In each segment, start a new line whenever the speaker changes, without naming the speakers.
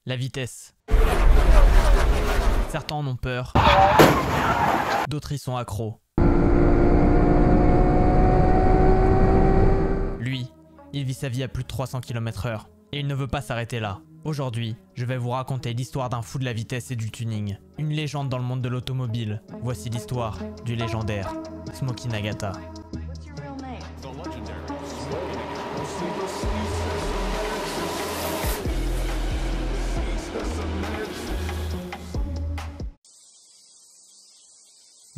La vitesse. Certains en ont peur, d'autres y sont accros. Lui, il vit sa vie à plus de 300 km/h et il ne veut pas s'arrêter là. Aujourd'hui, je vais vous raconter l'histoire d'un fou de la vitesse et du tuning. Une légende dans le monde de l'automobile. Voici l'histoire du légendaire Smokey Nagata.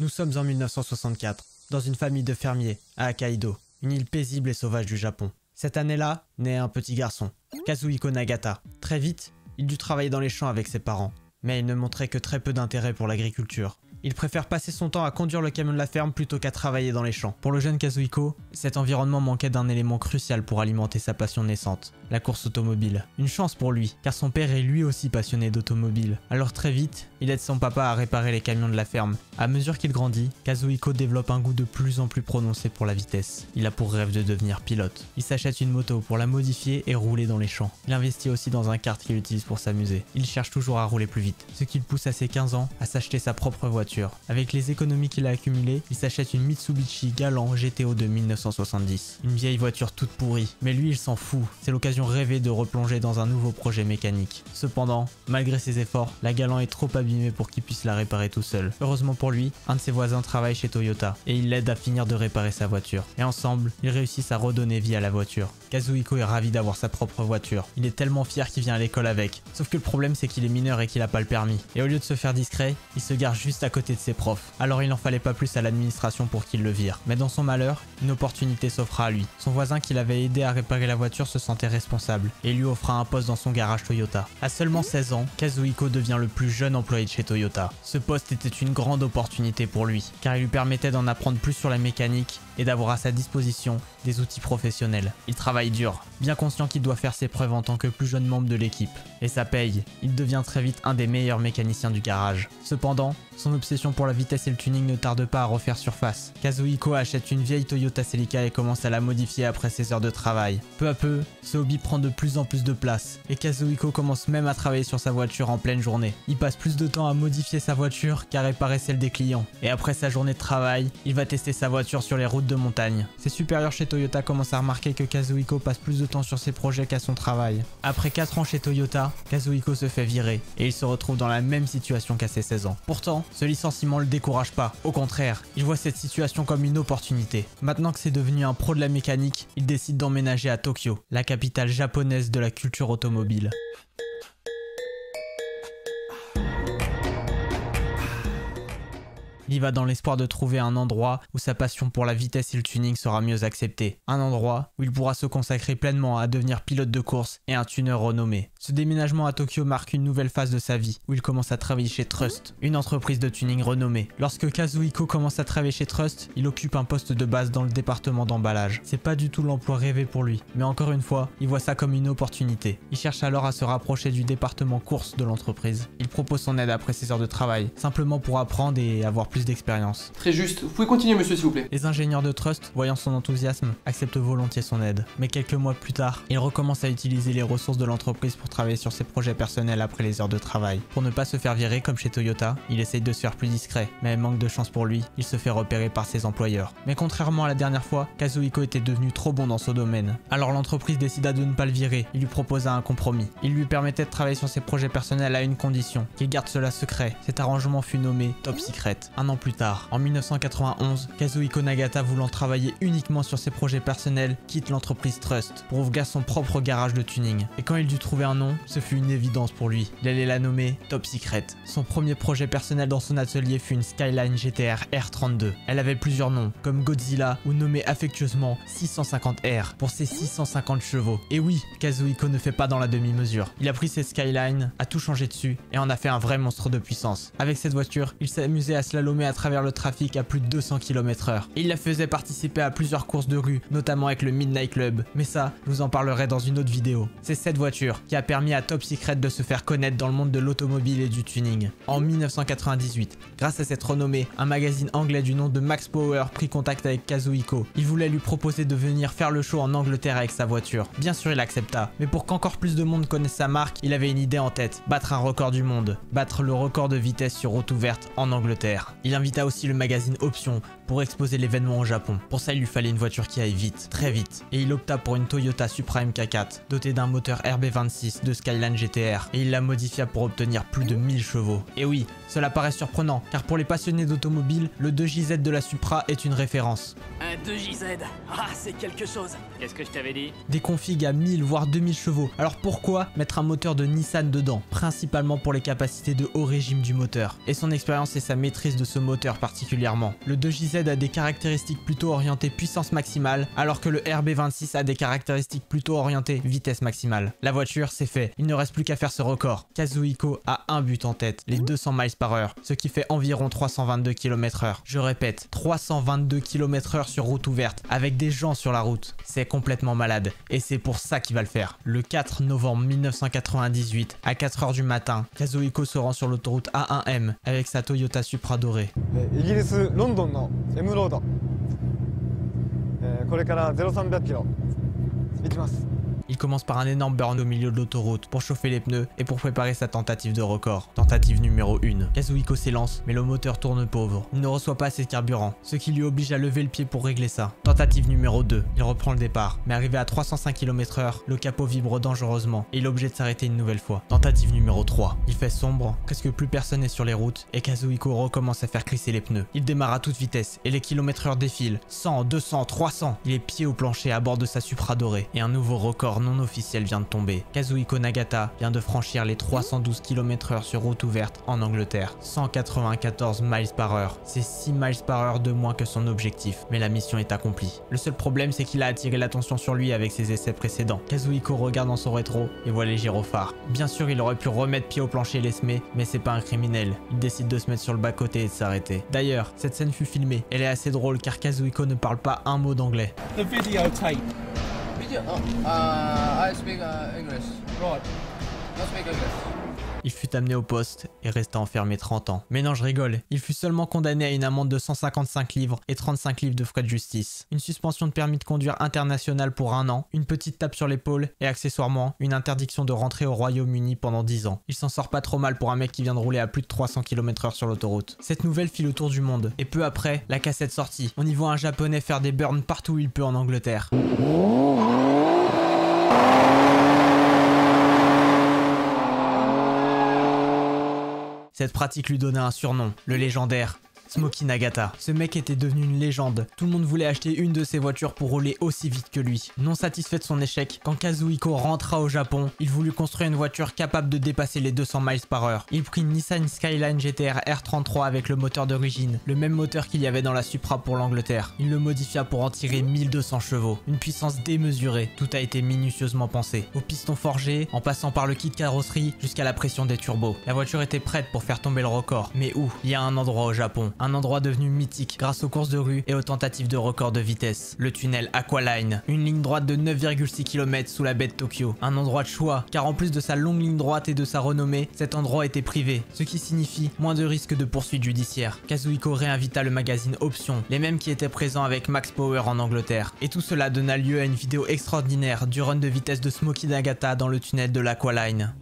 Nous sommes en 1964, dans une famille de fermiers, à Hokkaido, une île paisible et sauvage du Japon. Cette année-là, naît un petit garçon, Kazuhiko Nagata. Très vite, il dut travailler dans les champs avec ses parents, mais il ne montrait que très peu d'intérêt pour l'agriculture. Il préfère passer son temps à conduire le camion de la ferme plutôt qu'à travailler dans les champs. Pour le jeune Kazuhiko, cet environnement manquait d'un élément crucial pour alimenter sa passion naissante, la course automobile. Une chance pour lui, car son père est lui aussi passionné d'automobile. Alors très vite, il aide son papa à réparer les camions de la ferme. À mesure qu'il grandit, Kazuhiko développe un goût de plus en plus prononcé pour la vitesse. Il a pour rêve de devenir pilote. Il s'achète une moto pour la modifier et rouler dans les champs. Il investit aussi dans un kart qu'il utilise pour s'amuser. Il cherche toujours à rouler plus vite, ce qui le pousse à ses 15 ans à s'acheter sa propre voiture. Avec les économies qu'il a accumulées, il s'achète une Mitsubishi Galant GTO de 1970. Une vieille voiture toute pourrie, mais lui il s'en fout. C'est l'occasion rêvée de replonger dans un nouveau projet mécanique. Cependant, malgré ses efforts, la Galant est trop abîmée pour qu'il puisse la réparer tout seul. Heureusement pour lui, un de ses voisins travaille chez Toyota et il l'aide à finir de réparer sa voiture. Et ensemble, ils réussissent à redonner vie à la voiture. Kazuhiko est ravi d'avoir sa propre voiture. Il est tellement fier qu'il vient à l'école avec. Sauf que le problème c'est qu'il est mineur et qu'il a pas le permis. Et au lieu de se faire discret, il se gare juste à côté de ses profs. Alors il n'en fallait pas plus à l'administration pour qu'il le vire. Mais dans son malheur, une opportunité s'offra à lui. Son voisin qui l'avait aidé à réparer la voiture se sentait responsable et lui offra un poste dans son garage Toyota. À seulement 16 ans, Kazuhiko devient le plus jeune employé de chez Toyota. Ce poste était une grande opportunité pour lui, car il lui permettait d'en apprendre plus sur la mécanique et d'avoir à sa disposition des outils professionnels. Il travaille dur, bien conscient qu'il doit faire ses preuves en tant que plus jeune membre de l'équipe. Et ça paye, il devient très vite un des meilleurs mécaniciens du garage. Cependant, son obsession pour la vitesse et le tuning ne tarde pas à refaire surface. Kazuhiko achète une vieille Toyota Celica et commence à la modifier après ses heures de travail. Peu à peu, ce hobby prend de plus en plus de place, et Kazuhiko commence même à travailler sur sa voiture en pleine journée. Il passe plus de temps à modifier sa voiture qu'à réparer celle des clients. Et après sa journée de travail, il va tester sa voiture sur les routes de montagne. Ses supérieurs chez Toyota commencent à remarquer que Kazuhiko passe plus de temps sur ses projets qu'à son travail. Après 4 ans chez Toyota, Kazuhiko se fait virer, et il se retrouve dans la même situation qu'à ses 16 ans. Pourtant, ce licenciement le décourage pas. Au contraire, il voit cette situation comme une opportunité. Maintenant que c'est devenu un pro de la mécanique, il décide d'emménager à Tokyo, la capitale japonaise de la culture automobile. Il y va dans l'espoir de trouver un endroit où sa passion pour la vitesse et le tuning sera mieux acceptée. Un endroit où il pourra se consacrer pleinement à devenir pilote de course et un tuner renommé. Ce déménagement à Tokyo marque une nouvelle phase de sa vie, où il commence à travailler chez Trust, une entreprise de tuning renommée. Lorsque Kazuhiko commence à travailler chez Trust, il occupe un poste de base dans le département d'emballage. C'est pas du tout l'emploi rêvé pour lui, mais encore une fois, il voit ça comme une opportunité. Il cherche alors à se rapprocher du département course de l'entreprise. Il propose son aide après ses heures de travail, simplement pour apprendre et avoir plus d'expérience.
Très juste, vous pouvez continuer monsieur s'il vous plaît.
Les ingénieurs de Trust, voyant son enthousiasme, acceptent volontiers son aide. Mais quelques mois plus tard, il recommence à utiliser les ressources de l'entreprise pour travailler sur ses projets personnels après les heures de travail. Pour ne pas se faire virer comme chez Toyota, il essaye de se faire plus discret, mais manque de chance pour lui, il se fait repérer par ses employeurs. Mais contrairement à la dernière fois, Kazuhiko était devenu trop bon dans ce domaine. Alors l'entreprise décida de ne pas le virer, il lui proposa un compromis. Il lui permettait de travailler sur ses projets personnels à une condition, qu'il garde cela secret. Cet arrangement fut nommé Top Secret. Un an plus tard, en 1991, Kazuhiko Nagata, voulant travailler uniquement sur ses projets personnels, quitte l'entreprise Trust pour ouvrir son propre garage de tuning. Et quand il dut trouver un nom, ce fut une évidence pour lui. Il allait la nommer Top Secret. Son premier projet personnel dans son atelier fut une Skyline GTR R32. Elle avait plusieurs noms, comme Godzilla ou nommée affectueusement 650R pour ses 650 chevaux. Et oui, Kazuhiko ne fait pas dans la demi-mesure. Il a pris cette Skyline, a tout changé dessus et en a fait un vrai monstre de puissance. Avec cette voiture, il s'amusait à slalomer surnommée à travers le trafic à plus de 200 km/h. Et il la faisait participer à plusieurs courses de rue, notamment avec le Midnight Club. Mais ça, je vous en parlerai dans une autre vidéo. C'est cette voiture qui a permis à Top Secret de se faire connaître dans le monde de l'automobile et du tuning. En 1998, grâce à cette renommée, un magazine anglais du nom de Max Power prit contact avec Kazuhiko. Il voulait lui proposer de venir faire le show en Angleterre avec sa voiture. Bien sûr, il accepta, mais pour qu'encore plus de monde connaisse sa marque, il avait une idée en tête: battre un record du monde, battre le record de vitesse sur route ouverte en Angleterre. Il invita aussi le magazine Option pour exposer l'événement au Japon. Pour ça, il lui fallait une voiture qui aille vite, très vite, et il opta pour une Toyota Supra MK4 dotée d'un moteur RB26 de Skyline GTR, et il la modifia pour obtenir plus de 1000 chevaux. Et oui, cela paraît surprenant, car pour les passionnés d'automobile, le 2JZ de la Supra est une référence.
Un 2JZ, ah c'est quelque chose. Qu'est-ce que je t'avais dit?
Des configs à 1000 voire 2000 chevaux. Alors pourquoi mettre un moteur de Nissan dedans? Principalement pour les capacités de haut régime du moteur, et son expérience et sa maîtrise de ce moteur particulièrement. Le 2JZ a des caractéristiques plutôt orientées puissance maximale, alors que le RB26 a des caractéristiques plutôt orientées vitesse maximale. La voiture, c'est fait, il ne reste plus qu'à faire ce record. Kazuhiko a un but en tête, les 200 miles/h, ce qui fait environ 322 km/h. Je répète, 322 km/h sur route ouverte, avec des gens sur la route. C'est complètement malade, et c'est pour ça qu'il va le faire. Le 4 novembre 1998, à 4 h du matin, Kazuhiko se rend sur l'autoroute A1M avec sa Toyota Supra dorée.
イギリスロンドンの M ロード、これから0300キロ行きます。
Il commence par un énorme burn au milieu de l'autoroute pour chauffer les pneus et pour préparer sa tentative de record. Tentative numéro 1. Kazuhiko s'élance, mais le moteur tourne pauvre. Il ne reçoit pas assez de carburant, ce qui lui oblige à lever le pied pour régler ça. Tentative numéro 2. Il reprend le départ, mais arrivé à 305 km/h, le capot vibre dangereusement et il est obligé de s'arrêter une nouvelle fois. Tentative numéro 3. Il fait sombre, presque plus personne n'est sur les routes et Kazuhiko recommence à faire crisser les pneus. Il démarre à toute vitesse et les km/h défilent. 100, 200, 300. Il est pied au plancher à bord de sa Supra dorée et un nouveau record non officiel vient de tomber. Kazuhiko Nagata vient de franchir les 312 km/h sur route ouverte en Angleterre. 194 miles/h. C'est 6 miles/h de moins que son objectif, mais la mission est accomplie. Le seul problème, c'est qu'il a attiré l'attention sur lui avec ses essais précédents. Kazuhiko regarde dans son rétro et voit les gyrophares. Bien sûr, il aurait pu remettre pied au plancher et les semer, mais c'est pas un criminel. Il décide de se mettre sur le bas-côté et de s'arrêter. D'ailleurs, cette scène fut filmée. Elle est assez drôle car Kazuhiko ne parle pas un mot d'anglais.
The videotape.
Video? I speak English.
Right.
I speak English.
Il fut amené au poste et resta enfermé 30 ans. Mais non, je rigole. Il fut seulement condamné à une amende de 155 livres et 35 livres de frais de justice. Une suspension de permis de conduire international pour 1 an, une petite tape sur l'épaule et accessoirement une interdiction de rentrer au Royaume-Uni pendant 10 ans. Il s'en sort pas trop mal pour un mec qui vient de rouler à plus de 300 km/h sur l'autoroute. Cette nouvelle fit le tour du monde. Et peu après, la cassette sortit. On y voit un japonais faire des burns partout où il peut en Angleterre. Cette pratique lui donna un surnom, le légendaire Smoky Nagata. Ce mec était devenu une légende. Tout le monde voulait acheter une de ses voitures pour rouler aussi vite que lui. Non satisfait de son échec, quand Kazuhiko rentra au Japon, il voulut construire une voiture capable de dépasser les 200 miles/h. Il prit une Nissan Skyline GTR R33 avec le moteur d'origine, le même moteur qu'il y avait dans la Supra pour l'Angleterre. Il le modifia pour en tirer 1200 chevaux, une puissance démesurée. Tout a été minutieusement pensé. Au piston forgé, en passant par le kit carrosserie jusqu'à la pression des turbos. La voiture était prête pour faire tomber le record. Mais où? Il y a un endroit au Japon. Un endroit devenu mythique grâce aux courses de rue et aux tentatives de record de vitesse. Le tunnel Aqualine. Une ligne droite de 9,6 km sous la baie de Tokyo. Un endroit de choix, car en plus de sa longue ligne droite et de sa renommée, cet endroit était privé, ce qui signifie moins de risques de poursuite judiciaire. Kazuhiko réinvita le magazine Option, les mêmes qui étaient présents avec Max Power en Angleterre. Et tout cela donna lieu à une vidéo extraordinaire du run de vitesse de Smoky Nagata dans le tunnel de l'Aqualine.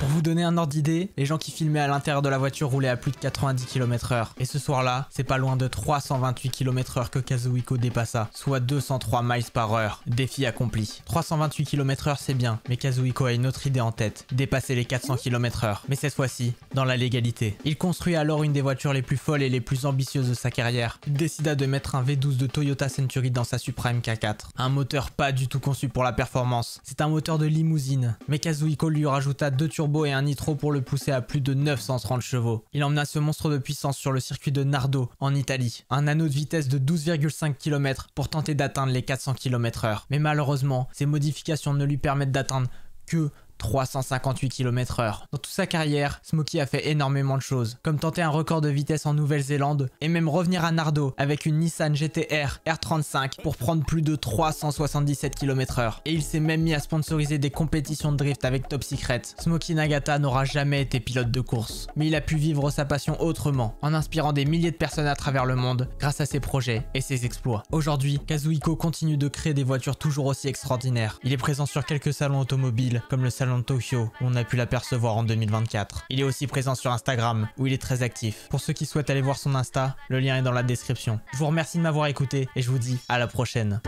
Pour vous donner un ordre d'idée, les gens qui filmaient à l'intérieur de la voiture roulaient à plus de 90 km/h. Et ce soir-là, c'est pas loin de 328 km/h que Kazuhiko dépassa, soit 203 miles par heure. Défi accompli. 328 km/h c'est bien, mais Kazuhiko a une autre idée en tête, dépasser les 400 km/h. Mais cette fois-ci, dans la légalité. Il construit alors une des voitures les plus folles et les plus ambitieuses de sa carrière. Il décida de mettre un V12 de Toyota Century dans sa Supra MK4. Un moteur pas du tout conçu pour la performance. C'est un moteur de limousine. Mais Kazuhiko lui rajouta 2 turbos et un nitro pour le pousser à plus de 930 chevaux. Il emmena ce monstre de puissance sur le circuit de Nardo, en Italie. Un anneau de vitesse de 12,5 km pour tenter d'atteindre les 400 km/h. Mais malheureusement, ces modifications ne lui permettent d'atteindre que 358 km/h. Dans toute sa carrière, Smokey a fait énormément de choses, comme tenter un record de vitesse en Nouvelle-Zélande et même revenir à Nardo avec une Nissan GT-R R35 pour prendre plus de 377 km/h. Et il s'est même mis à sponsoriser des compétitions de drift avec Top Secret. Smokey Nagata n'aura jamais été pilote de course, mais il a pu vivre sa passion autrement, en inspirant des milliers de personnes à travers le monde grâce à ses projets et ses exploits. Aujourd'hui, Kazuhiko continue de créer des voitures toujours aussi extraordinaires. Il est présent sur quelques salons automobiles, comme le salon de Tokyo, où on a pu l'apercevoir en 2024. Il est aussi présent sur Instagram, où il est très actif. Pour ceux qui souhaitent aller voir son Insta, le lien est dans la description. Je vous remercie de m'avoir écouté et je vous dis à la prochaine.